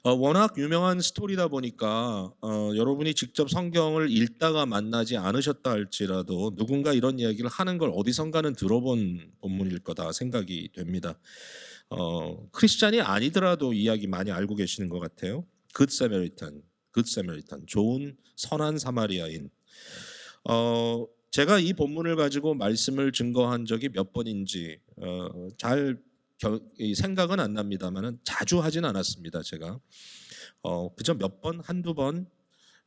워낙 유명한 스토리다 보니까 여러분이 직접 성경을 읽다가 만나지 않으셨다 할지라도 누군가 이런 이야기를 하는 걸 어디선가는 들어본 본문일 거다 생각이 됩니다. 크리스찬이 아니더라도 이야기 많이 알고 계시는 것 같아요. 굿 세머리탄, 좋은 선한 사마리아인. 제가 이 본문을 가지고 말씀을 증거한 적이 몇 번인지 잘 생각은 안 납니다만은 자주 하진 않았습니다. 제가 그저 몇 번, 한두 번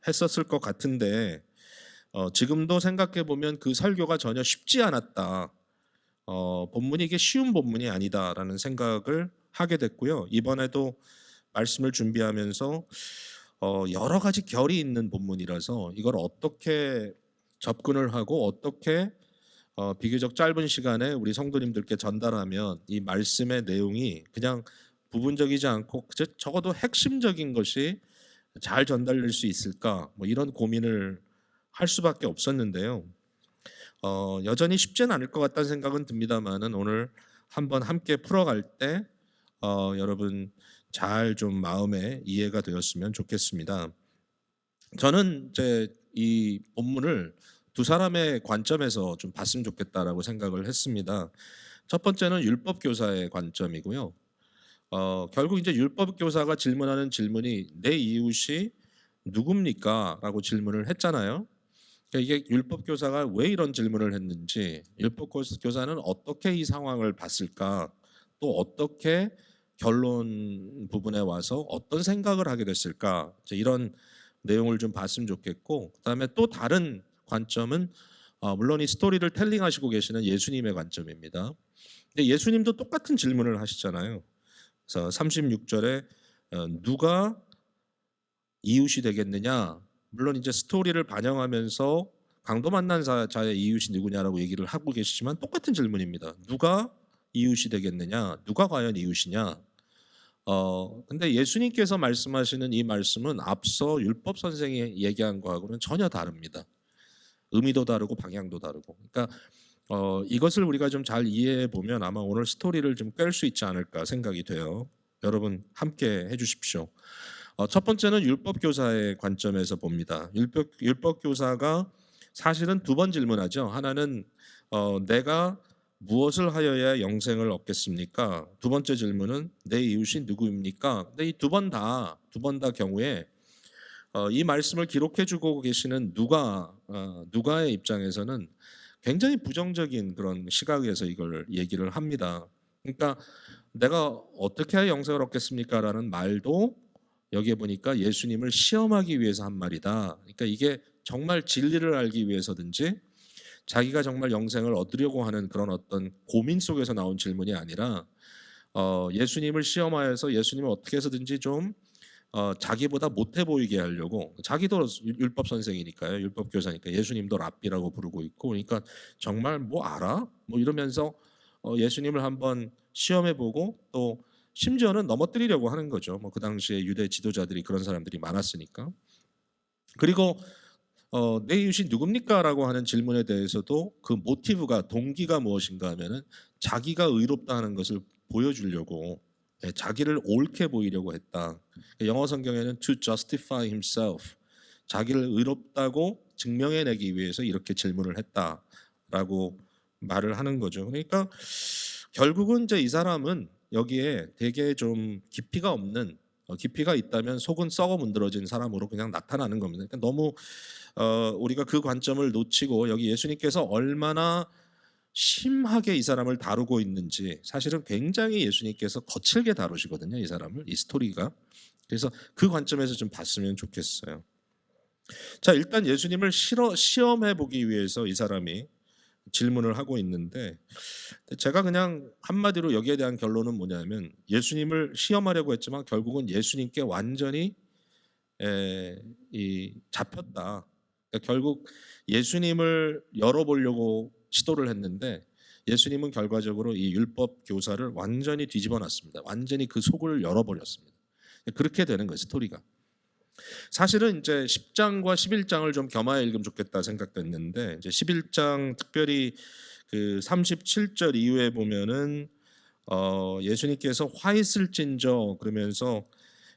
했었을 것 같은데 지금도 생각해 보면 그 설교가 전혀 쉽지 않았다. 본문이 이게 쉬운 본문이 아니다라는 생각을 하게 됐고요. 이번에도 말씀을 준비하면서 여러 가지 결이 있는 본문이라서 이걸 어떻게 접근을 하고 어떻게 비교적 짧은 시간에 우리 성도님들께 전달하면 이 말씀의 내용이 그냥 부분적이지 않고 적어도 핵심적인 것이 잘 전달될 수 있을까 뭐 이런 고민을 할 수밖에 없었는데요. 여전히 쉽지는 않을 것 같다는 생각은 듭니다만은 오늘 한번 함께 풀어갈 때 여러분 잘 좀 마음에 이해가 되었으면 좋겠습니다. 저는 이제 이 본문을 두 사람의 관점에서 좀 봤으면 좋겠다라고 생각을 했습니다. 첫 번째는 율법 교사의 관점이고요. 결국 이제 율법 교사가 질문하는 질문이 내 이웃이 누굽니까?라고 질문을 했잖아요. 그러니까 이게 율법 교사가 왜 이런 질문을 했는지, 율법 교사는 어떻게 이 상황을 봤을까, 또 어떻게 결론 부분에 와서 어떤 생각을 하게 됐을까, 이런 내용을 좀 봤으면 좋겠고, 그다음에 또 다른 관점은 물론 이 스토리를 텔링하시고 계시는 예수님의 관점입니다. 근데 예수님도 똑같은 질문을 하시잖아요. 그래서 36절에 누가 이웃이 되겠느냐? 물론 이제 스토리를 반영하면서 강도 만난 자의 이웃이 누구냐라고 얘기를 하고 계시지만 똑같은 질문입니다. 누가 이웃이 되겠느냐? 누가 과연 이웃이냐? 근데 예수님께서 말씀하시는 이 말씀은 앞서 율법 선생이 얘기한 거하고는 전혀 다릅니다. 의미도 다르고 방향도 다르고. 그러니까 이것을 우리가 좀 잘 이해해 보면 아마 오늘 스토리를 좀 깰 수 있지 않을까 생각이 돼요. 여러분 함께 해주십시오. 첫 번째는 율법 교사의 관점에서 봅니다. 율법 교사가 사실은 두 번 질문하죠. 하나는 내가 무엇을 하여야 영생을 얻겠습니까? 두 번째 질문은 내 이웃이 누구입니까? 근데 이 두 번 다 경우에 이 말씀을 기록해주고 계시는 누가의 입장에서는 굉장히 부정적인 그런 시각에서 이걸 얘기를 합니다. 그러니까 내가 어떻게 해야 영생을 얻겠습니까라는 말도 여기에 보니까 예수님을 시험하기 위해서 한 말이다. 그러니까 이게 정말 진리를 알기 위해서든지 자기가 정말 영생을 얻으려고 하는 그런 어떤 고민 속에서 나온 질문이 아니라 예수님을 시험하여서 예수님을 어떻게 해서든지 좀 자기보다 못해 보이게 하려고. 자기도 율법 선생이니까요, 율법 교사니까 예수님도 랍비라고 부르고 있고, 그러니까 정말 뭐 알아? 뭐 이러면서 예수님을 한번 시험해보고 또 심지어는 넘어뜨리려고 하는 거죠. 뭐 그 당시에 유대 지도자들이 그런 사람들이 많았으니까. 그리고 내 이웃이 누굽니까라고 하는 질문에 대해서도 그 모티브가 동기가 무엇인가 하면은 자기가 의롭다 하는 것을 보여주려고, 자기를 옳게 보이려고 했다. 영어 성경에는 to justify himself, 자기를 의롭다고 증명해내기 위해서 이렇게 질문을 했다라고 말을 하는 거죠. 그러니까 결국은 이제 이 사람은 여기에 되게 좀 깊이가 있다면 속은 썩어 문드러진 사람으로 그냥 나타나는 겁니다. 그러니까 너무 우리가 그 관점을 놓치고 여기 예수님께서 얼마나 심하게 이 사람을 다루고 있는지, 사실은 굉장히 예수님께서 거칠게 다루시거든요, 이 사람을, 이 스토리가. 그래서 그 관점에서 좀 봤으면 좋겠어요. 자, 일단 예수님을 시험해 보기 위해서 이 사람이 질문을 하고 있는데, 제가 그냥 한마디로 여기에 대한 결론은 뭐냐면 예수님을 시험하려고 했지만 결국은 예수님께 완전히 잡혔다. 그러니까 결국 예수님을 열어보려고 시도를 했는데 예수님은 결과적으로 이 율법 교사를 완전히 뒤집어 놨습니다. 완전히 그 속을 열어버렸습니다. 그렇게 되는 거예요, 스토리가. 사실은 이제 10장과 11장을 좀 겸하여 읽으면 좋겠다 생각됐는데, 이제 11장 특별히 그 37절 이후에 보면은 예수님께서 화 있을진저 그러면서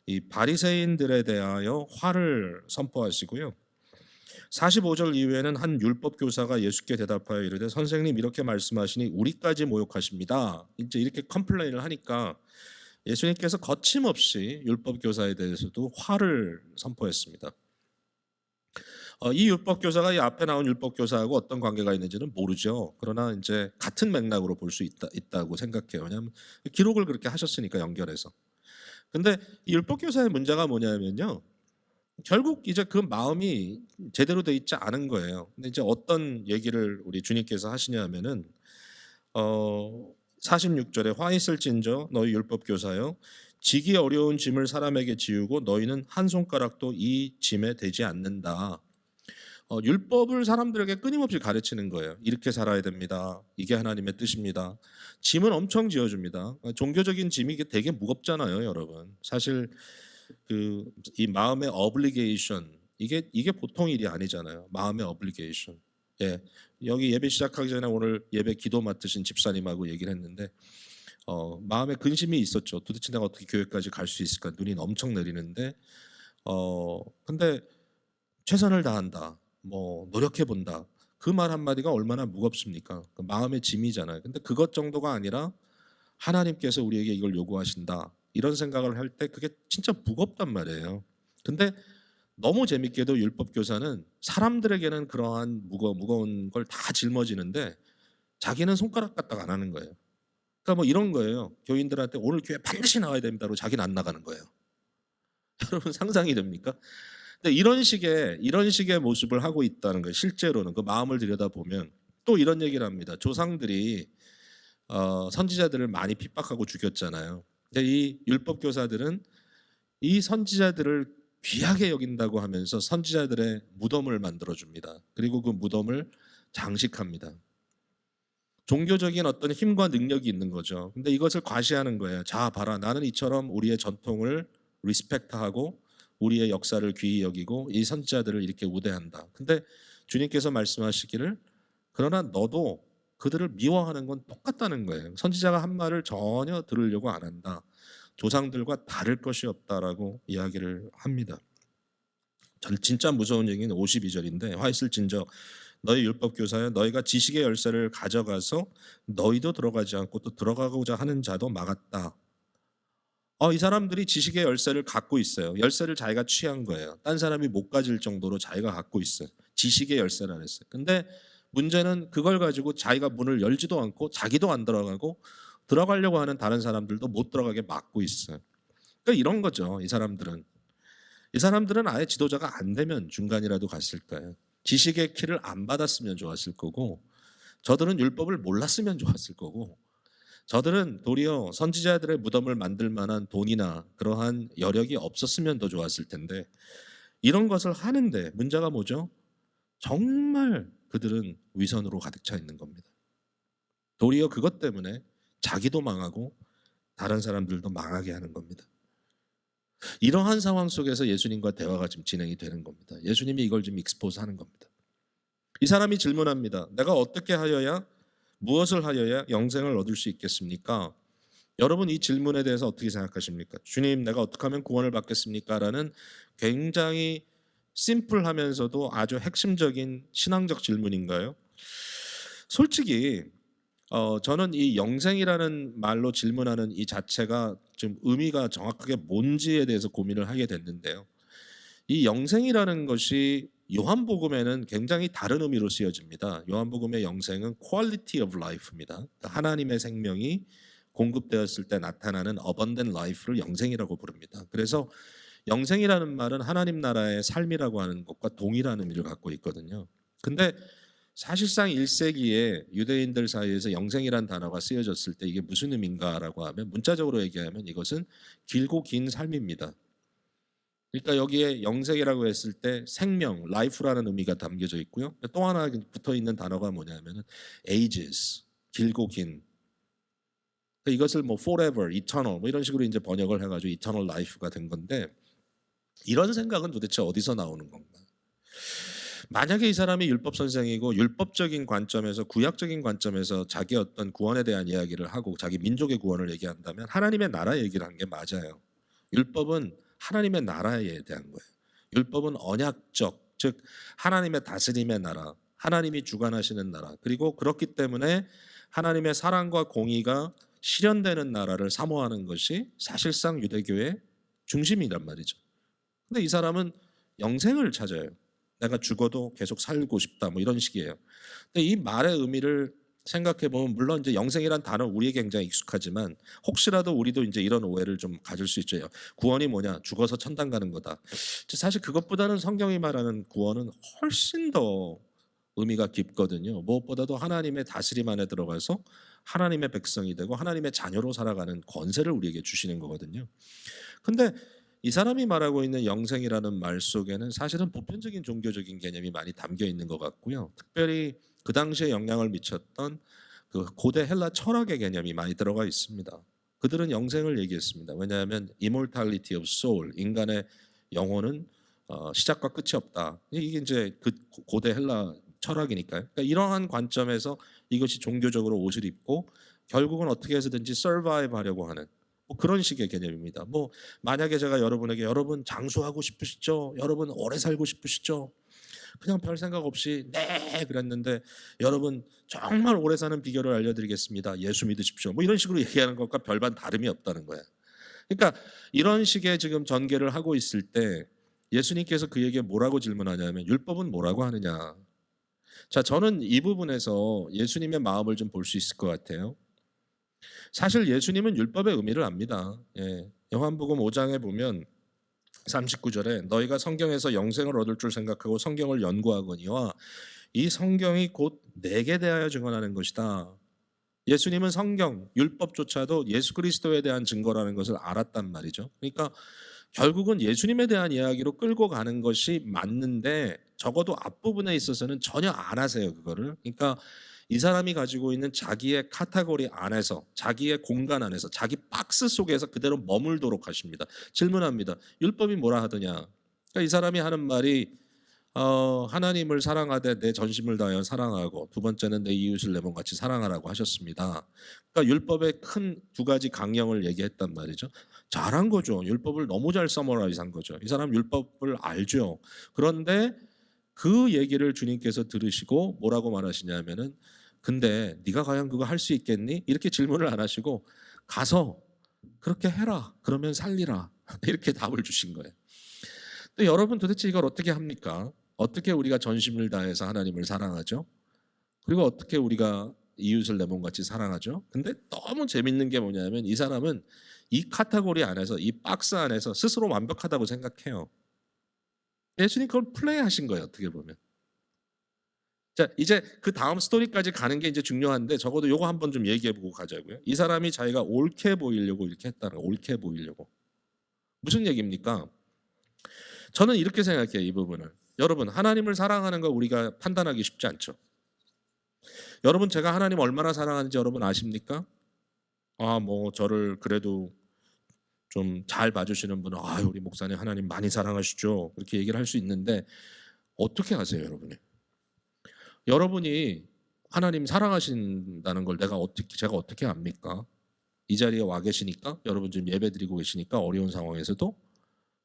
이 바리새인들에 대하여 화를 선포하시고요. 45절 이후에는 한 율법 교사가 예수께 대답하여 이르되 선생님 이렇게 말씀하시니 우리까지 모욕하십니다. 이제 이렇게 컴플레인을 하니까 예수님께서 거침없이 율법 교사에 대해서도 화를 선포했습니다. 이 율법 교사가 이 앞에 나온 율법 교사하고 어떤 관계가 있는지는 모르죠. 그러나 이제 같은 맥락으로 볼 수 있다고 생각해요. 왜냐하면 기록을 그렇게 하셨으니까 연결해서. 근데 이 율법 교사의 문제가 뭐냐면요. 결국 이제 그 마음이 제대로 돼 있지 않은 거예요. 근데 이제 어떤 얘기를 우리 주님께서 하시냐면은 46절에 화 있을진저 너희 율법 교사여 지기 어려운 짐을 사람에게 지우고 너희는 한 손가락도 이 짐에 대지 않는다. 율법을 사람들에게 끊임없이 가르치는 거예요. 이렇게 살아야 됩니다. 이게 하나님의 뜻입니다. 짐은 엄청 지어줍니다. 종교적인 짐이 되게 무겁잖아요, 여러분. 사실 이 마음의 obligation 이게 보통 일이 아니잖아요. 마음의 obligation. 예, 여기 예배 시작하기 전에 오늘 예배 기도 맡으신 집사님하고 얘기를 했는데 마음에 근심이 있었죠. 도대체 내가 어떻게 교회까지 갈 수 있을까? 눈이 엄청 내리는데 근데 최선을 다한다. 뭐 노력해 본다. 그 말 한마디가 얼마나 무겁습니까? 그 마음의 짐이잖아요. 근데 그것 정도가 아니라 하나님께서 우리에게 이걸 요구하신다. 이런 생각을 할 때 그게 진짜 무겁단 말이에요. 근데 너무 재밌게도 율법 교사는 사람들에게는 그러한 무거운 걸 다 짊어지는데 자기는 손가락 까딱 안 하는 거예요. 그러니까 뭐 이런 거예요. 교인들한테 오늘 교회 반드시 나와야 됩니다로 자기는 안 나가는 거예요. 여러분 상상이 됩니까? 근데 이런 식의 모습을 하고 있다는 거예요. 실제로는 그 마음을 들여다보면 또 이런 얘기를 합니다. 조상들이 선지자들을 많이 핍박하고 죽였잖아요. 근데 이 율법 교사들은 이 선지자들을 귀하게 여긴다고 하면서 선지자들의 무덤을 만들어 줍니다. 그리고 그 무덤을 장식합니다. 종교적인 어떤 힘과 능력이 있는 거죠. 근데 이것을 과시하는 거예요. 자, 봐라. 나는 이처럼 우리의 전통을 리스펙트하고 우리의 역사를 귀히 여기고 이 선지자들을 이렇게 우대한다. 근데 주님께서 말씀하시기를 그러나 너도 그들을 미워하는 건 똑같다는 거예요. 선지자가 한 말을 전혀 들으려고 안 한다. 조상들과 다를 것이 없다라고 이야기를 합니다. 진짜 무서운 얘기는 52절인데 화 있을진저 너희 율법 교사여 너희가 지식의 열쇠를 가져가서 너희도 들어가지 않고 또 들어가고자 하는 자도 막았다. 이 사람들이 지식의 열쇠를 갖고 있어요. 열쇠를 자기가 취한 거예요. 딴 사람이 못 가질 정도로 자기가 갖고 있어요. 지식의 열쇠를 했어요. 근데 문제는 그걸 가지고 자기가 문을 열지도 않고 자기도 안 들어가고 들어가려고 하는 다른 사람들도 못 들어가게 막고 있어요. 그러니까 이런 거죠. 이 사람들은 아예 지도자가 안 되면 중간이라도 갔을 거예요. 지식의 키를 안 받았으면 좋았을 거고 저들은 율법을 몰랐으면 좋았을 거고 저들은 도리어 선지자들의 무덤을 만들 만한 돈이나 그러한 여력이 없었으면 더 좋았을 텐데 이런 것을 하는데 문제가 뭐죠? 정말 그들은 위선으로 가득 차 있는 겁니다. 도리어 그것 때문에 자기도 망하고 다른 사람들도 망하게 하는 겁니다. 이러한 상황 속에서 예수님과 대화가 지금 진행이 되는 겁니다. 예수님이 이걸 지금 익스포즈 하는 겁니다. 이 사람이 질문합니다. 내가 어떻게 하여야 무엇을 하여야 영생을 얻을 수 있겠습니까? 여러분 이 질문에 대해서 어떻게 생각하십니까? 주님 내가 어떻게 하면 구원을 받겠습니까? 라는 굉장히 심플하면서도 아주 핵심적인 신앙적 질문인가요? 솔직히 저는 이 영생이라는 말로 질문하는 이 자체가 좀 의미가 정확하게 뭔지에 대해서 고민을 하게 됐는데요. 이 영생이라는 것이 요한복음에는 굉장히 다른 의미로 쓰여집니다. 요한복음의 영생은 quality of life입니다. 그러니까 하나님의 생명이 공급되었을 때 나타나는 abundant life를 영생이라고 부릅니다. 그래서 영생이라는 말은 하나님 나라의 삶이라고 하는 것과 동일한 의미를 갖고 있거든요. 근데 사실상 1세기에 유대인들 사이에서 영생이란 단어가 쓰여졌을 때 이게 무슨 의미인가라고 하면 문자적으로 얘기하면 이것은 길고 긴 삶입니다. 그러니까 여기에 영생이라고 했을 때 생명, life라는 의미가 담겨져 있고요. 또 하나 붙어 있는 단어가 뭐냐면은 ages, 길고 긴. 이것을 뭐 forever, eternal 뭐 이런 식으로 이제 번역을 해가지고 eternal life가 된 건데 이런 생각은 도대체 어디서 나오는 건가? 만약에 이 사람이 율법 선생이고 율법적인 관점에서 구약적인 관점에서 자기 어떤 구원에 대한 이야기를 하고 자기 민족의 구원을 얘기한다면 하나님의 나라 얘기를 한 게 맞아요. 율법은 하나님의 나라에 대한 거예요. 율법은 언약적, 즉 하나님의 다스림의 나라, 하나님이 주관하시는 나라, 그리고 그렇기 때문에 하나님의 사랑과 공의가 실현되는 나라를 사모하는 것이 사실상 유대교의 중심이란 말이죠. 근데 이 사람은 영생을 찾아요. 내가 죽어도 계속 살고 싶다, 뭐 이런 식이에요. 근데 이 말의 의미를 생각해 보면, 물론 이제 영생이란 단어 우리에게 굉장히 익숙하지만 혹시라도 우리도 이제 이런 오해를 좀 가질 수 있죠. 구원이 뭐냐? 죽어서 천당 가는 거다. 사실 그것보다는 성경이 말하는 구원은 훨씬 더 의미가 깊거든요. 무엇보다도 하나님의 다스림 안에 들어가서 하나님의 백성이 되고 하나님의 자녀로 살아가는 권세를 우리에게 주시는 거거든요. 근데 이 사람이 말하고 있는 영생이라는 말 속에는 사실은 보편적인 종교적인 개념이 많이 담겨 있는 것 같고요. 특별히 그 당시에 영향을 미쳤던 그 고대 헬라 철학의 개념이 많이 들어가 있습니다. 그들은 영생을 얘기했습니다. 왜냐하면 immortality of soul, 인간의 영혼은 시작과 끝이 없다. 이게 이제 그 고대 헬라 철학이니까요. 그러니까 이러한 관점에서 이것이 종교적으로 옷을 입고 결국은 어떻게 해서든지 survive 하려고 하는 뭐 그런 식의 개념입니다. 뭐 만약에 제가 여러분에게 여러분 장수하고 싶으시죠? 여러분 오래 살고 싶으시죠? 그냥 별 생각 없이 네 그랬는데 여러분 정말 오래 사는 비결을 알려드리겠습니다. 예수 믿으십시오. 뭐 이런 식으로 얘기하는 것과 별반 다름이 없다는 거예요. 그러니까 이런 식의 지금 전개를 하고 있을 때 예수님께서 그에게 뭐라고 질문하냐면 율법은 뭐라고 하느냐. 자, 저는 이 부분에서 예수님의 마음을 좀 볼 수 있을 것 같아요. 사실 예수님은 율법의 의미를 압니다. 요한복음 5장에 보면 39절에 너희가 성경에서 영생을 얻을 줄 생각하고 성경을 연구하거니와 이 성경이 곧 내게 대하여 증언하는 것이다. 예수님은 성경, 율법조차도 예수 그리스도에 대한 증거라는 것을 알았단 말이죠. 그러니까 결국은 예수님에 대한 이야기로 끌고 가는 것이 맞는데 적어도 앞부분에 있어서는 전혀 안 하세요, 그거를. 그러니까 이 사람이 가지고 있는 자기의 카테고리 안에서, 자기의 공간 안에서, 자기 박스 속에서 그대로 머물도록 하십니다. 질문합니다. 율법이 뭐라 하더냐? 그러니까 이 사람이 하는 말이 하나님을 사랑하되 내 전심을 다하여 사랑하고 두 번째는 내 이웃을 내 몸같이 사랑하라고 하셨습니다. 그러니까 율법의 큰 두 가지 강령을 얘기했단 말이죠. 잘한 거죠. 율법을 너무 잘 서머라이즈한 거죠. 이 사람 율법을 알죠. 그런데 그 얘기를 주님께서 들으시고 뭐라고 말하시냐면은 근데 네가 과연 그거 할 수 있겠니? 이렇게 질문을 안 하시고 가서 그렇게 해라. 그러면 살리라. 이렇게 답을 주신 거예요. 근데 여러분 도대체 이걸 어떻게 합니까? 어떻게 우리가 전심을 다해서 하나님을 사랑하죠? 그리고 어떻게 우리가 이웃을 내 몸같이 사랑하죠? 근데 너무 재밌는 게 뭐냐면 이 사람은 이 카테고리 안에서 이 박스 안에서 스스로 완벽하다고 생각해요. 예수님 그걸 플레이하신 거예요. 어떻게 보면. 자, 이제 그 다음 스토리까지 가는 게 이제 중요한데 적어도 요거 한번 좀 얘기해보고 가자고요. 이 사람이 자기가 옳게 보이려고 이렇게 했다는 거예요. 옳게 보이려고. 무슨 얘기입니까? 저는 이렇게 생각해요. 이 부분을. 여러분 하나님을 사랑하는 거 우리가 판단하기 쉽지 않죠. 여러분 제가 하나님 얼마나 사랑하는지 여러분 아십니까? 뭐 저를 그래도 좀 잘 봐주시는 분은 우리 목사님 하나님 많이 사랑하시죠. 그렇게 얘기를 할 수 있는데 어떻게 아세요, 여러분이? 여러분이 하나님 사랑하신다는 걸 제가 어떻게 압니까? 이 자리에 와 계시니까 여러분 지금 예배드리고 계시니까 어려운 상황에서도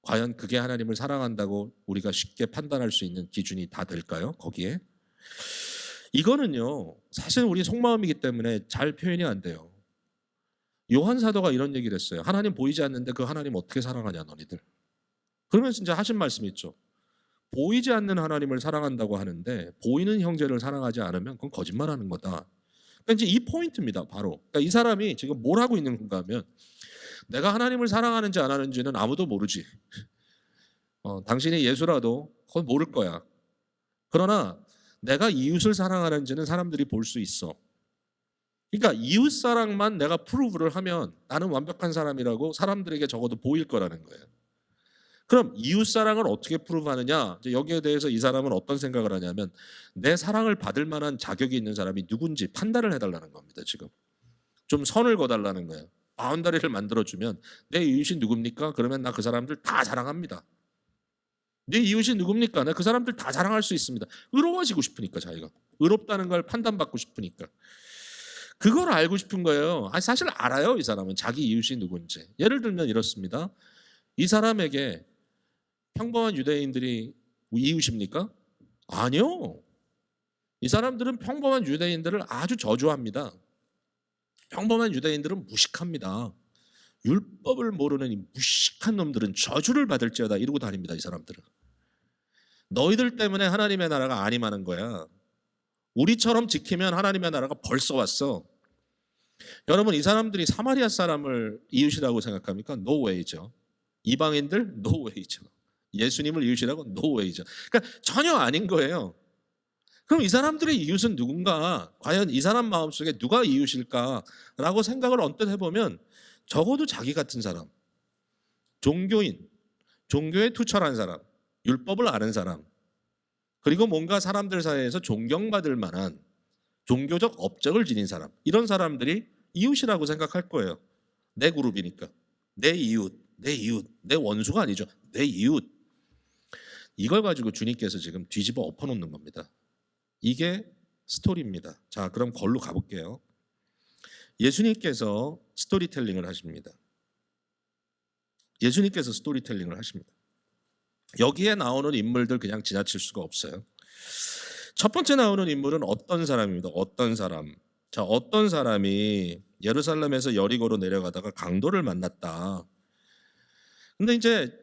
과연 그게 하나님을 사랑한다고 우리가 쉽게 판단할 수 있는 기준이 다 될까요? 거기에 이거는요 사실 우리 속마음이기 때문에 잘 표현이 안 돼요. 요한 사도가 이런 얘기를 했어요. 하나님 보이지 않는데 그 하나님 어떻게 사랑하냐 너희들. 그러면 진짜 하신 말씀이 있죠. 보이지 않는 하나님을 사랑한다고 하는데 보이는 형제를 사랑하지 않으면 그건 거짓말하는 거다. 그러니까 이제 이 포인트입니다. 바로. 그러니까 이 사람이 지금 뭘 하고 있는 건가 하면 내가 하나님을 사랑하는지 안 하는지는 아무도 모르지. 당신이 예수라도 그건 모를 거야. 그러나 내가 이웃을 사랑하는지는 사람들이 볼 수 있어. 그러니까 이웃 사랑만 내가 프루브를 하면 나는 완벽한 사람이라고 사람들에게 적어도 보일 거라는 거예요. 그럼 이웃 사랑을 어떻게 프루브하느냐? 여기에 대해서 이 사람은 어떤 생각을 하냐면 내 사랑을 받을 만한 자격이 있는 사람이 누군지 판단을 해달라는 겁니다. 지금 좀 선을 거달라는 거예요. 바운더리를 만들어주면 내 이웃이 누굽니까? 그러면 나 그 사람들 다 사랑합니다. 내 이웃이 누굽니까? 나 그 사람들 다 사랑할 수 있습니다. 의로워지고 싶으니까 자기가 의롭다는 걸 판단받고 싶으니까 그걸 알고 싶은 거예요. 사실 알아요. 이 사람은 자기 이웃이 누군지. 예를 들면 이렇습니다. 이 사람에게 평범한 유대인들이 이웃입니까? 아니요. 이 사람들은 평범한 유대인들을 아주 저주합니다. 평범한 유대인들은 무식합니다. 율법을 모르는 이 무식한 놈들은 저주를 받을지어다 이러고 다닙니다. 이 사람들은. 너희들 때문에 하나님의 나라가 안임하는 거야. 우리처럼 지키면 하나님의 나라가 벌써 왔어. 여러분, 이 사람들이 사마리아 사람을 이웃이라고 생각합니까? No way죠. 이방인들? No way죠. 예수님을 이웃이라고? No way죠. 그러니까 전혀 아닌 거예요. 그럼 이 사람들의 이웃은 누군가? 과연 이 사람 마음속에 누가 이웃일까라고 생각을 언뜻 해보면 적어도 자기 같은 사람, 종교인, 종교에 투철한 사람, 율법을 아는 사람, 그리고 뭔가 사람들 사이에서 존경받을 만한 종교적 업적을 지닌 사람, 이런 사람들이 이웃이라고 생각할 거예요. 내 그룹이니까. 내 이웃, 내 원수가 아니죠. 내 이웃. 이걸 가지고 주님께서 지금 뒤집어 엎어놓는 겁니다. 이게 스토리입니다. 자, 그럼 걸로 가볼게요. 예수님께서 스토리텔링을 하십니다. 예수님께서 스토리텔링을 하십니다. 여기에 나오는 인물들 그냥 지나칠 수가 없어요. 첫 번째 나오는 인물은 어떤 사람입니다. 어떤 사람. 자, 어떤 사람이 예루살렘에서 여리고로 내려가다가 강도를 만났다. 근데 이제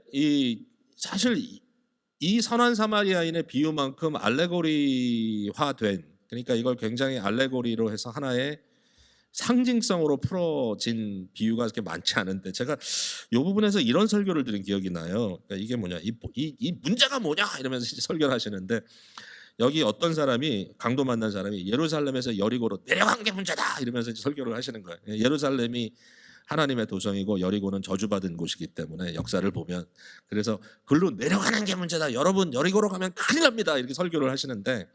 사실 이 선한 사마리아인의 비유만큼 알레고리화된, 그러니까 이걸 굉장히 알레고리로 해서 하나의 상징성으로 풀어진 비유가 그렇게 많지 않은데, 제가 이 부분에서 이런 설교를 들은 기억이 나요. 그러니까 이게 뭐냐, 이 문제가 뭐냐 이러면서 설교를 하시는데, 여기 어떤 사람이, 강도 만난 사람이 예루살렘에서 여리고로 내려간 게 문제다 이러면서 설교를 하시는 거예요. 예루살렘이 하나님의 도성이고 여리고는 저주받은 곳이기 때문에 역사를 보면, 그래서 글로 내려가는 게 문제다. 여러분 여리고로 가면 큰일 납니다. 이렇게 설교를 하시는데,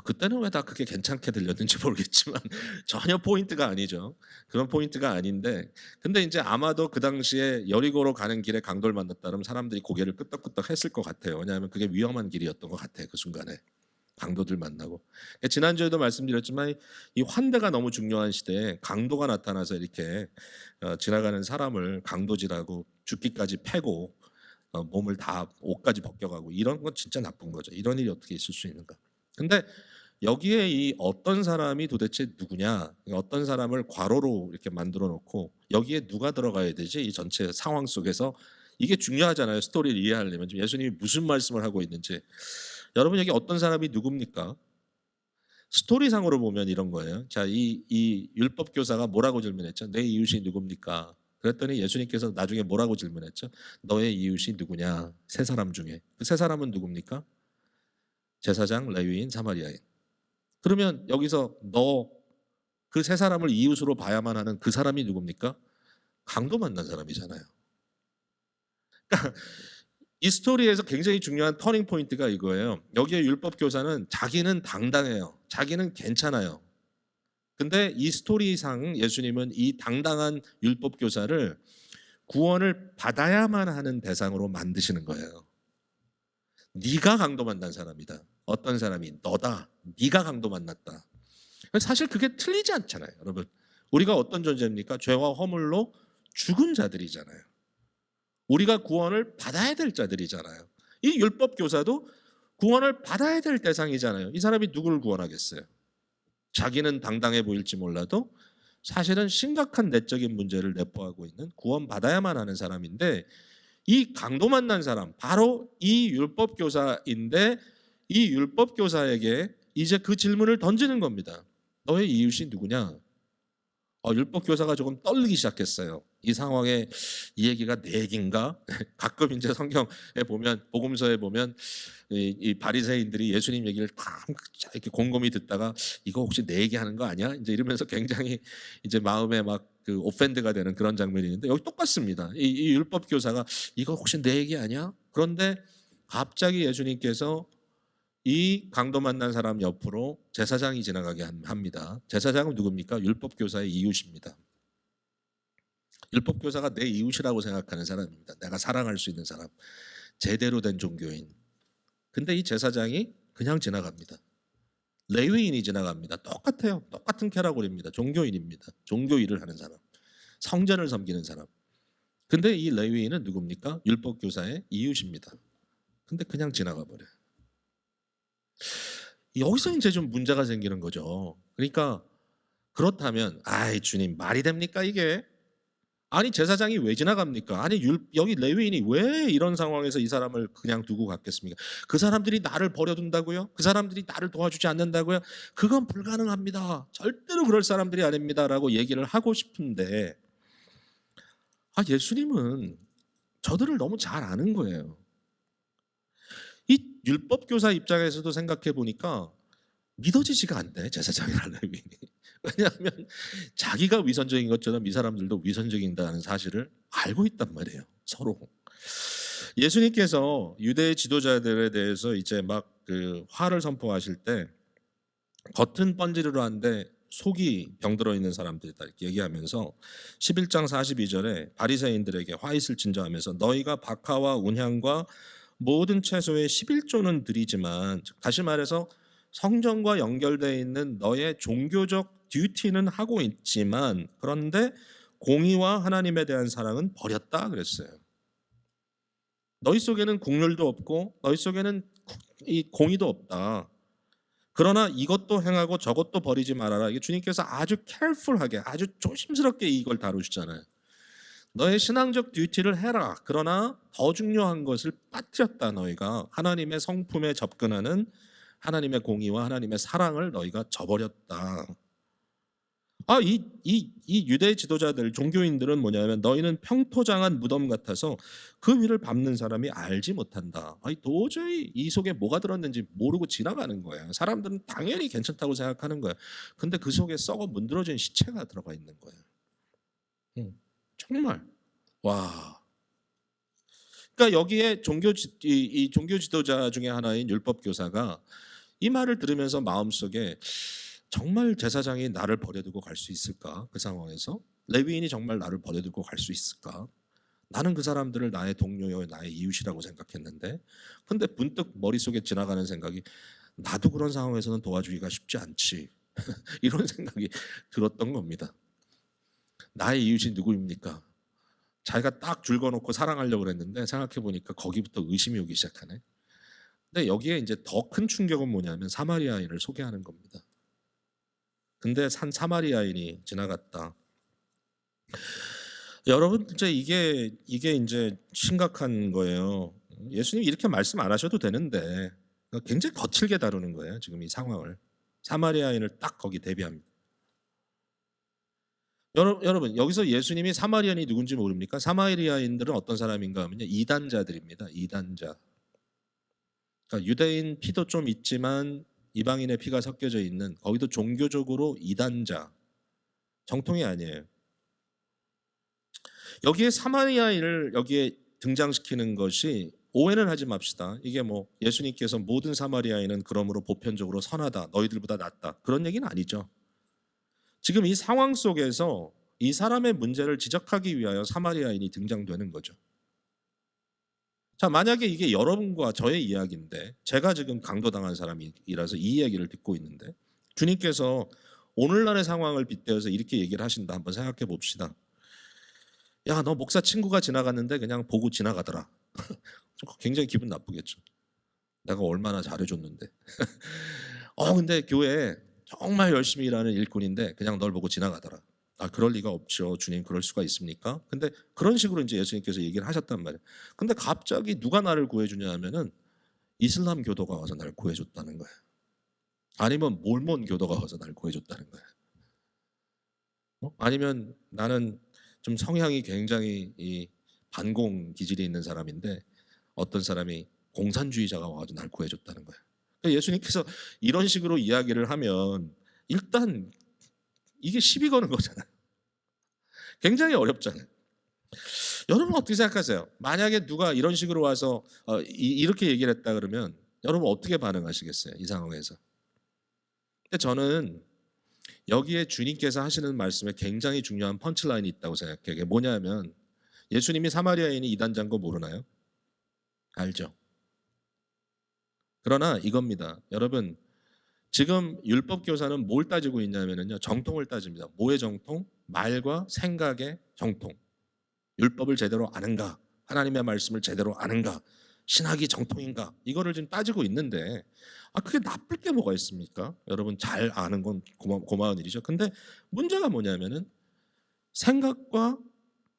그때는 왜 다 그게 괜찮게 들렸는지 모르겠지만 전혀 포인트가 아니죠. 그런 포인트가 아닌데, 근데 이제 아마도 그 당시에 여리고로 가는 길에 강도를 만났다면 사람들이 고개를 끄덕끄덕 했을 것 같아요. 왜냐하면 그게 위험한 길이었던 것 같아요. 그 순간에 강도들 만나고. 지난주에도 말씀드렸지만 이 환대가 너무 중요한 시대에 강도가 나타나서 이렇게 지나가는 사람을 강도질하고 죽기까지 패고 몸을 다 옷까지 벗겨가고, 이런 건 진짜 나쁜 거죠. 이런 일이 어떻게 있을 수 있는가. 근데 여기에 이 어떤 사람이 도대체 누구냐, 어떤 사람을 괄호로 이렇게 만들어 놓고 여기에 누가 들어가야 되지, 이 전체 상황 속에서 이게 중요하잖아요. 스토리를 이해하려면 지금 예수님이 무슨 말씀을 하고 있는지. 여러분, 여기 어떤 사람이 누굽니까? 스토리상으로 보면 이런 거예요. 자, 이 율법 교사가 뭐라고 질문했죠? 내 이웃이 누굽니까? 그랬더니 예수님께서 나중에 뭐라고 질문했죠? 너의 이웃이 누구냐? 세 사람 중에 그 세 사람은 누굽니까? 제사장, 레위인, 사마리아인. 그러면 여기서 너 그 세 사람을 이웃으로 봐야만 하는 그 사람이 누굽니까? 강도 만난 사람이잖아요. 그러니까 이 스토리에서 굉장히 중요한 터닝 포인트가 이거예요. 여기에 율법 교사는 자기는 당당해요. 자기는 괜찮아요. 근데 이 스토리상 예수님은 이 당당한 율법 교사를 구원을 받아야만 하는 대상으로 만드시는 거예요. 네가 강도 만난 사람이다. 어떤 사람이? 너다. 네가 강도 만났다. 사실 그게 틀리지 않잖아요, 여러분. 우리가 어떤 존재입니까? 죄와 허물로 죽은 자들이잖아요. 우리가 구원을 받아야 될 자들이잖아요. 이 율법 교사도 구원을 받아야 될 대상이잖아요. 이 사람이 누구를 구원하겠어요? 자기는 당당해 보일지 몰라도 사실은 심각한 내적인 문제를 내포하고 있는, 구원받아야만 하는 사람인데, 이 강도 만난 사람 바로 이 율법 교사인데, 이 율법 교사에게 이제 그 질문을 던지는 겁니다. 너의 이웃이 누구냐? 율법 교사가 조금 떨리기 시작했어요. 이 상황에 이 얘기가 내 얘기인가? 가끔 이제 성경에 보면, 복음서에 보면 이 바리새인들이 예수님 얘기를 다 이렇게 곰곰이 듣다가 이거 혹시 내 얘기하는 거 아니야? 이제 이러면서 굉장히 이제 마음에 막 그 오펜드가 되는 그런 장면이 있는데, 여기 똑같습니다. 이 율법 교사가 이거 혹시 내 얘기 아니야? 그런데 갑자기 예수님께서 이 강도 만난 사람 옆으로 제사장이 지나가게 합니다. 제사장은 누굽니까? 율법 교사의 이웃입니다. 율법 교사가 내 이웃이라고 생각하는 사람입니다. 내가 사랑할 수 있는 사람, 제대로 된 종교인. 근데 이 제사장이 그냥 지나갑니다. 레위인이 지나갑니다. 똑같아요. 똑같은 캐러골입니다. 종교인입니다. 종교 일을 하는 사람, 성전을 섬기는 사람. 근데 이 레위인은 누굽니까? 율법 교사의 이웃입니다. 근데 그냥 지나가 버려요. 여기서 이제 좀 문제가 생기는 거죠. 그러니까 그렇다면 아이 주님 말이 됩니까 이게? 아니 제사장이 왜 지나갑니까? 아니 여기 레위인이 왜 이런 상황에서 이 사람을 그냥 두고 갔겠습니까? 그 사람들이 나를 버려둔다고요? 그 사람들이 나를 도와주지 않는다고요? 그건 불가능합니다. 절대로 그럴 사람들이 아닙니다라고 얘기를 하고 싶은데 예수님은 저들을 너무 잘 아는 거예요. 이 율법 교사 입장에서도 생각해 보니까 믿어지지가 않대 제사장이라는 레위인이. 왜냐하면 자기가 위선적인 것처럼 이 사람들도 위선적인다는 사실을 알고 있단 말이에요. 서로. 예수님께서 유대 지도자들에 대해서 이제 막 그 화를 선포하실 때 겉은 번지르르한데 속이 병들어 있는 사람들이다 이렇게 얘기하면서 11장 42절에 바리새인들에게 화 있을 진저하면서 너희가 박하와 운향과 모든 채소의 11조는 드리지만 다시 말해서 성전과 연결되어 있는 너의 종교적 듀티는 하고 있지만 그런데 공의와 하나님에 대한 사랑은 버렸다 그랬어요. 너희 속에는 국률도 없고 너희 속에는 이 공의도 없다. 그러나 이것도 행하고 저것도 버리지 말아라. 이게 주님께서 아주 careful하게 아주 조심스럽게 이걸 다루시잖아요. 너의 신앙적 듀티를 해라. 그러나 더 중요한 것을 빠뜨렸다. 너희가 하나님의 성품에 접근하는 하나님의 공의와 하나님의 사랑을 너희가 저버렸다. 이 유대 지도자들, 종교인들은 뭐냐면 너희는 평토장한 무덤 같아서 그 위를 밟는 사람이 알지 못한다. 도저히 이 속에 뭐가 들었는지 모르고 지나가는 거예요. 사람들은 당연히 괜찮다고 생각하는 거예요. 근데 그 속에 썩어 문드러진 시체가 들어가 있는 거예요. 정말 와. 그러니까 여기에 이 종교 지도자 중에 하나인 율법 교사가 이 말을 들으면서 마음속에 정말 제사장이 나를 버려두고 갈 수 있을까? 그 상황에서 레위인이 정말 나를 버려두고 갈 수 있을까? 나는 그 사람들을 나의 동료요, 나의 이웃이라고 생각했는데, 근데 문득 머릿속에 지나가는 생각이 나도 그런 상황에서는 도와주기가 쉽지 않지. 이런 생각이 들었던 겁니다. 나의 이웃이 누구입니까? 자기가 딱 줄 거놓고 사랑하려고 그랬는데 생각해 보니까 거기부터 의심이 오기 시작하네. 근데 여기에 이제 더 큰 충격은 뭐냐면 사마리아인을 소개하는 겁니다. 근데 산 사마리아인이 지나갔다. 여러분 진짜 이게 이제 심각한 거예요. 예수님 이렇게 말씀 안 하셔도 되는데 굉장히 거칠게 다루는 거예요. 지금 이 상황을 사마리아인을 딱 거기 대비합니다. 여러분 여기서 예수님이 사마리아인이 누군지 모릅니까? 사마리아인들은 어떤 사람인가 하면요 이단자들입니다. 이단자. 그러니까 유대인 피도 좀 있지만 이방인의 피가 섞여져 있는 거기도 종교적으로 이단자 정통이 아니에요. 여기에 사마리아인을 여기에 등장시키는 것이 오해는 하지 맙시다. 이게 뭐 예수님께서 모든 사마리아인은 그러므로 보편적으로 선하다, 너희들보다 낫다 그런 얘기는 아니죠. 지금 이 상황 속에서 이 사람의 문제를 지적하기 위하여 사마리아인이 등장되는 거죠. 자, 만약에 이게 여러분과 저의 이야기인데 제가 지금 강도당한 사람이라서 이 이야기를 듣고 있는데 주님께서 오늘날의 상황을 빗대어서 이렇게 얘기를 하신다. 한번 생각해 봅시다. 야, 너 목사 친구가 지나갔는데 그냥 보고 지나가더라. 굉장히 기분 나쁘겠죠. 내가 얼마나 잘해줬는데. 근데 교회 정말 열심히 일하는 일꾼인데 그냥 널 보고 지나가더라. 그럴 리가 없죠. 주님 그럴 수가 있습니까? 근데 그런 식으로 이제 예수님께서 얘기를 하셨단 말이에요. 근데 갑자기 누가 나를 구해주냐 하면은 이슬람 교도가 와서 나를 구해줬다는 거예요. 아니면 몰몬 교도가 와서 나를 구해줬다는 거예요. 아니면 나는 좀 성향이 굉장히 이 반공 기질이 있는 사람인데 어떤 사람이 공산주의자가 와가지고 날 구해줬다는 거예요. 그러니까 예수님께서 이런 식으로 이야기를 하면 일단 이게 시비 거는 거잖아요. 굉장히 어렵잖아요. 여러분 어떻게 생각하세요? 만약에 누가 이런 식으로 와서 이렇게 얘기를 했다 그러면 여러분 어떻게 반응하시겠어요? 이 상황에서. 근데 저는 여기에 주님께서 하시는 말씀에 굉장히 중요한 펀치라인이 있다고 생각해요. 그게 뭐냐면 예수님이 사마리아인이 이단자인 거 모르나요? 알죠. 그러나 이겁니다. 여러분 지금 율법 교사는 뭘 따지고 있냐면요. 정통을 따집니다. 뭐의 정통? 말과 생각의 정통. 율법을 제대로 아는가? 하나님의 말씀을 제대로 아는가? 신학이 정통인가? 이거를 지금 따지고 있는데 그게 나쁠 게 뭐가 있습니까? 여러분 잘 아는 건 고마운 일이죠. 근데 문제가 뭐냐면은 생각과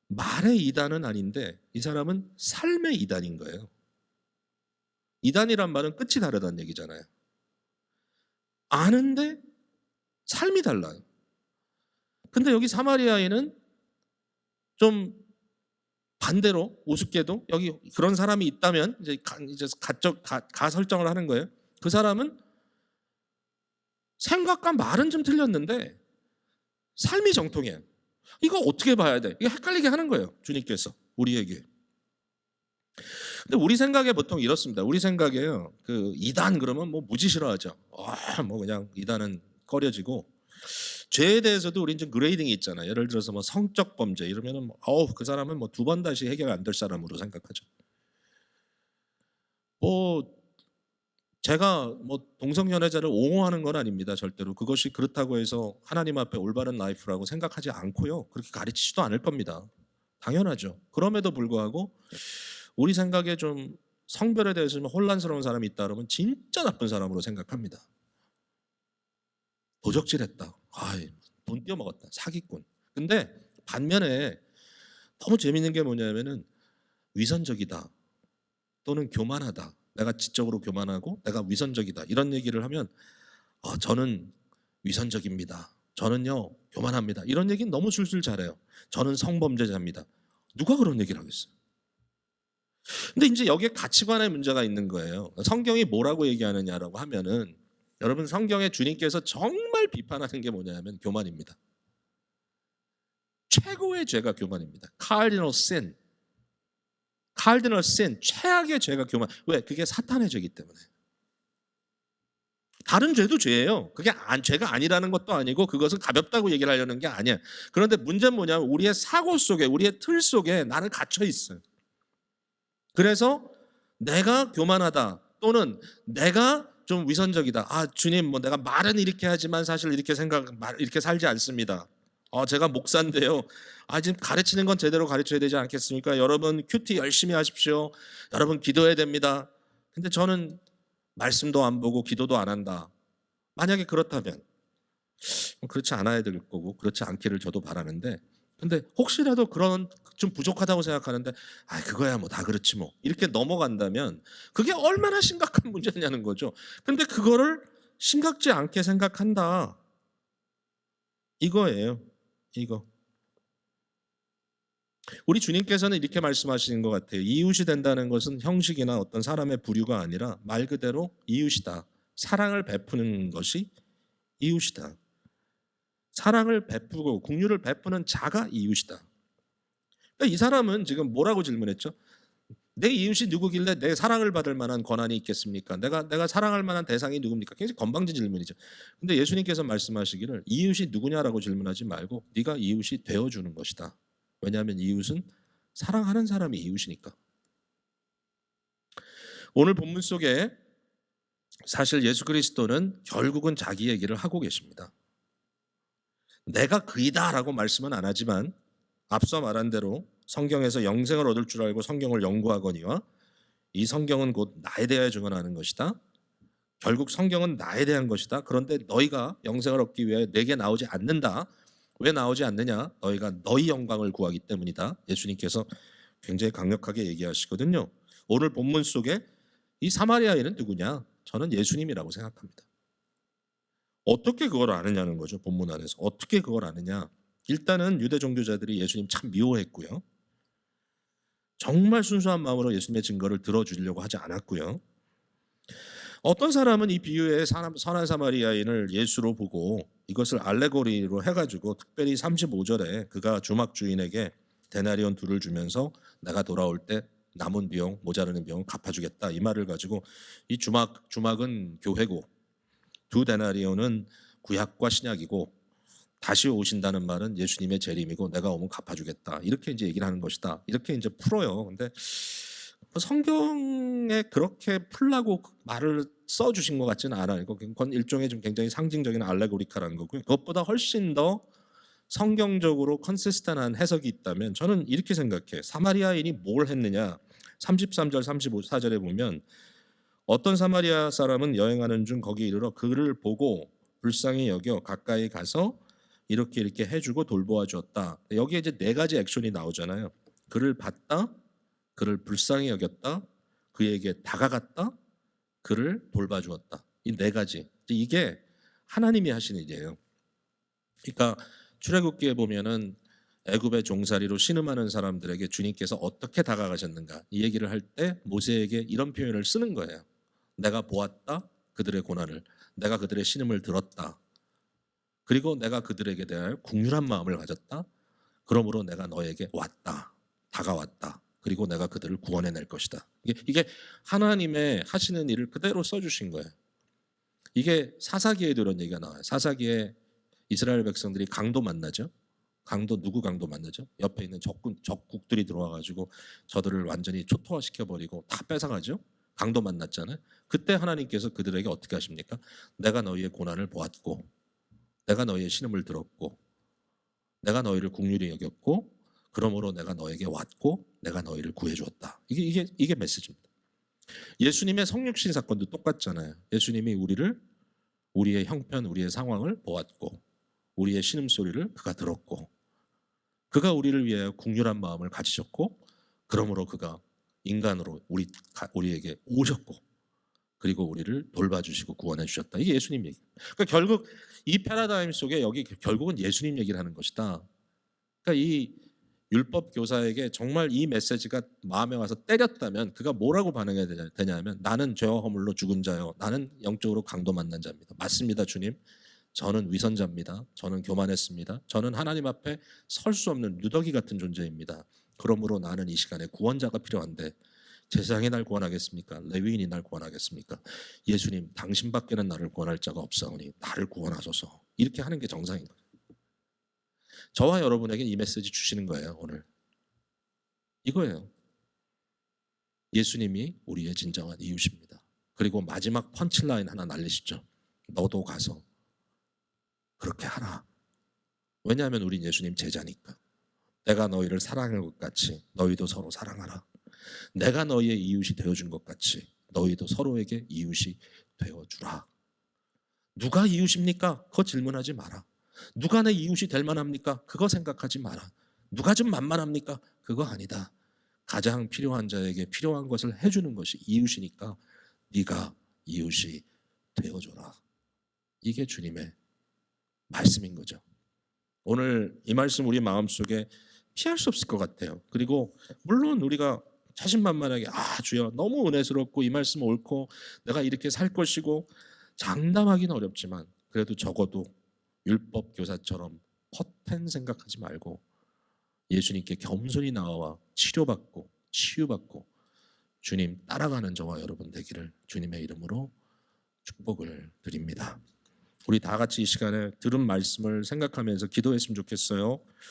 말의 이단은 아닌데 이 사람은 삶의 이단인 거예요. 이단이란 말은 끝이 다르다는 얘기잖아요. 아는데 삶이 달라요. 근데 여기 사마리아인은 좀 반대로 우습게도 여기 그런 사람이 있다면 이제 가 설정을 하는 거예요. 그 사람은 생각과 말은 좀 틀렸는데 삶이 정통해요. 이거 어떻게 봐야 돼? 이거 헷갈리게 하는 거예요. 주님께서 우리에게. 근데 우리 생각에 보통 이렇습니다. 우리 생각에요. 그 이단 그러면 뭐 무지 싫어하죠. 뭐 그냥 이단은 꺼려지고 죄에 대해서도 우린 좀 그레이딩이 있잖아요. 예를 들어서 뭐 성적 범죄 이러면은 그 사람은 뭐 두 번 다시 해결 안 될 사람으로 생각하죠. 뭐 제가 뭐 동성연애자를 옹호하는 건 아닙니다. 절대로 그것이 그렇다고 해서 하나님 앞에 올바른 라이프라고 생각하지 않고요. 그렇게 가르치지도 않을 겁니다. 당연하죠. 그럼에도 불구하고 우리 생각에 좀 성별에 대해서 좀 혼란스러운 사람이 있다 그러면 진짜 나쁜 사람으로 생각합니다. 도적질했다. 돈 떼어먹었다. 사기꾼. 근데 반면에 너무 재밌는 게 뭐냐면은 위선적이다. 또는 교만하다. 내가 지적으로 교만하고 내가 위선적이다. 이런 얘기를 하면 저는 위선적입니다. 저는요 교만합니다. 이런 얘기는 너무 술술 잘해요. 저는 성범죄자입니다. 누가 그런 얘기를 하겠어요? 근데 이제 여기에 가치관의 문제가 있는 거예요. 성경이 뭐라고 얘기하느냐라고 하면은 여러분 성경에 주님께서 정말 비판하는 게 뭐냐면 교만입니다. 최고의 죄가 교만입니다. cardinal sin. 최악의 죄가 교만. 왜? 그게 사탄의 죄이기 때문에. 다른 죄도 죄예요. 그게 죄가 아니라는 것도 아니고 그것은 가볍다고 얘기를 하려는 게 아니야. 그런데 문제는 뭐냐면 우리의 사고 속에 우리의 틀 속에 나는 갇혀 있어요. 그래서 내가 교만하다 또는 내가 좀 위선적이다. 주님 뭐 내가 말은 이렇게 하지만 사실 이렇게 살지 않습니다. 제가 목사인데요. 지금 가르치는 건 제대로 가르쳐야 되지 않겠습니까? 여러분 큐티 열심히 하십시오. 여러분 기도해야 됩니다. 근데 저는 말씀도 안 보고 기도도 안 한다. 만약에 그렇다면 그렇지 않아야 될 거고 그렇지 않기를 저도 바라는데 근데 혹시라도 그런 좀 부족하다고 생각하는데 그거야 뭐 다 그렇지 뭐 이렇게 넘어간다면 그게 얼마나 심각한 문제냐는 거죠. 근데 그거를 심각지 않게 생각한다. 이거예요. 이거. 우리 주님께서는 이렇게 말씀하시는 것 같아요. 이웃이 된다는 것은 형식이나 어떤 사람의 부류가 아니라 말 그대로 이웃이다. 사랑을 베푸는 것이 이웃이다. 사랑을 베푸고 긍휼을 베푸는 자가 이웃이다. 그러니까 이 사람은 지금 뭐라고 질문했죠? 내 이웃이 누구길래 내 사랑을 받을 만한 권한이 있겠습니까? 내가 사랑할 만한 대상이 누굽니까? 굉장히 건방진 질문이죠. 근데 예수님께서 말씀하시기를 이웃이 누구냐라고 질문하지 말고 네가 이웃이 되어주는 것이다. 왜냐하면 이웃은 사랑하는 사람이 이웃이니까. 오늘 본문 속에 사실 예수 그리스도는 결국은 자기 얘기를 하고 계십니다. 내가 그이다라고 말씀은 안 하지만 앞서 말한 대로 성경에서 영생을 얻을 줄 알고 성경을 연구하거니와 이 성경은 곧 나에 대하여 증언하는 것이다. 결국 성경은 나에 대한 것이다. 그런데 너희가 영생을 얻기 위해 내게 나오지 않는다. 왜 나오지 않느냐? 너희가 너희 영광을 구하기 때문이다. 예수님께서 굉장히 강력하게 얘기하시거든요. 오늘 본문 속에 이 사마리아인은 누구냐? 저는 예수님이라고 생각합니다. 어떻게 그걸 아느냐는 거죠. 본문 안에서. 어떻게 그걸 아느냐? 일단은 유대 종교자들이 예수님 참 미워했고요. 정말 순수한 마음으로 예수님의 증거를 들어주려고 하지 않았고요. 어떤 사람은 이 비유의 선한 사마리아인을 예수로 보고 이것을 알레고리로 해가지고 특별히 35절에 그가 주막 주인에게 데나리온 2를 주면서 내가 돌아올 때 남은 비용 모자르는 비용 갚아주겠다 이 말을 가지고 이 주막은 교회고 2 데나리온은 구약과 신약이고 다시 오신다는 말은 예수님의 재림이고 내가 오면 갚아주겠다 이렇게 이제 얘기를 하는 것이다 이렇게 이제 풀어요. 근데 성경에 그렇게 풀라고 말을 써주신 것 같지는 않아요. 그건 일종의 좀 굉장히 상징적인 알레고리카라는 거고요. 그것보다 훨씬 더 성경적으로 컨시스턴한 해석이 있다면 저는 이렇게 생각해. 사마리아인이 뭘 했느냐? 33절 35절에 보면 어떤 사마리아 사람은 여행하는 중 거기에 이르러 그를 보고 불쌍히 여겨 가까이 가서 이렇게 해주고 돌보아 주었다. 여기에 이제 네 가지 액션이 나오잖아요. 그를 봤다, 그를 불쌍히 여겼다, 그에게 다가갔다, 그를 돌봐주었다. 이 네 가지. 이게 하나님이 하신 일이에요. 그러니까 출애굽기에 보면은 애굽의 종살이로 신음하는 사람들에게 주님께서 어떻게 다가가셨는가 이 얘기를 할 때 모세에게 이런 표현을 쓰는 거예요. 내가 보았다 그들의 고난을, 내가 그들의 신음을 들었다. 그리고 내가 그들에게 대하여 긍휼한 마음을 가졌다. 그러므로 내가 너에게 왔다. 다가왔다. 그리고 내가 그들을 구원해낼 것이다. 이게 하나님의 하시는 일을 그대로 써주신 거예요. 이게 사사기에도 이런 얘기가 나와요. 사사기에 이스라엘 백성들이 강도 만나죠. 누구 강도 만나죠? 옆에 있는 적국들이 들어와가지고 저들을 완전히 초토화시켜버리고 다 뺏어가죠. 강도 만났잖아요. 그때 하나님께서 그들에게 어떻게 하십니까? 내가 너희의 고난을 보았고 내가 너희의 신음을 들었고 내가 너희를 긍휼히 여겼고 그러므로 내가 너에게 왔고 내가 너희를 구해주었다. 이게 메시지입니다. 예수님의 성육신 사건도 똑같잖아요. 예수님이 우리의 형편, 우리의 상황을 보았고 우리의 신음소리를 그가 들었고 그가 우리를 위하여 긍휼한 마음을 가지셨고 그러므로 그가 인간으로 우리에게 오셨고 그리고 우리를 돌봐주시고 구원해 주셨다. 이게 예수님 얘기. 그러니까 결국 이 패러다임 속에 여기 결국은 예수님 얘기를 하는 것이다. 그러니까 이 율법 교사에게 정말 이 메시지가 마음에 와서 때렸다면 그가 뭐라고 반응해야 되냐면 나는 죄와 허물로 죽은 자요. 나는 영적으로 강도 만난 자입니다. 맞습니다, 주님. 저는 위선자입니다. 저는 교만했습니다. 저는 하나님 앞에 설 수 없는 누더기 같은 존재입니다. 그러므로 나는 이 시간에 구원자가 필요한데 제사장이 날 구원하겠습니까? 레위인이 날 구원하겠습니까? 예수님 당신밖에는 나를 구원할 자가 없사오니 나를 구원하소서. 이렇게 하는 게 정상인 거예요. 저와 여러분에게 이 메시지 주시는 거예요. 오늘 이거예요. 예수님이 우리의 진정한 이웃입니다. 그리고 마지막 펀치라인 하나 날리시죠. 너도 가서 그렇게 하라. 왜냐하면 우린 예수님 제자니까. 내가 너희를 사랑한 것 같이 너희도 서로 사랑하라. 내가 너희의 이웃이 되어준 것 같이 너희도 서로에게 이웃이 되어주라. 누가 이웃입니까? 그거 질문하지 마라. 누가 내 이웃이 될 만합니까? 그거 생각하지 마라. 누가 좀 만만합니까? 그거 아니다. 가장 필요한 자에게 필요한 것을 해주는 것이 이웃이니까 네가 이웃이 되어줘라. 이게 주님의 말씀인 거죠. 오늘 이 말씀 우리 마음속에 피할 수 없을 것 같아요. 그리고 물론 우리가 자신만만하게 주여 너무 은혜스럽고 이 말씀 옳고 내가 이렇게 살 것이고 장담하기는 어렵지만 그래도 적어도 율법 교사처럼 퍼텐 생각하지 말고 예수님께 겸손히 나와 치료받고 치유받고 주님 따라가는 저와 여러분 되기를 주님의 이름으로 축복을 드립니다. 우리 다 같이 이 시간에 들은 말씀을 생각하면서 기도했으면 좋겠어요.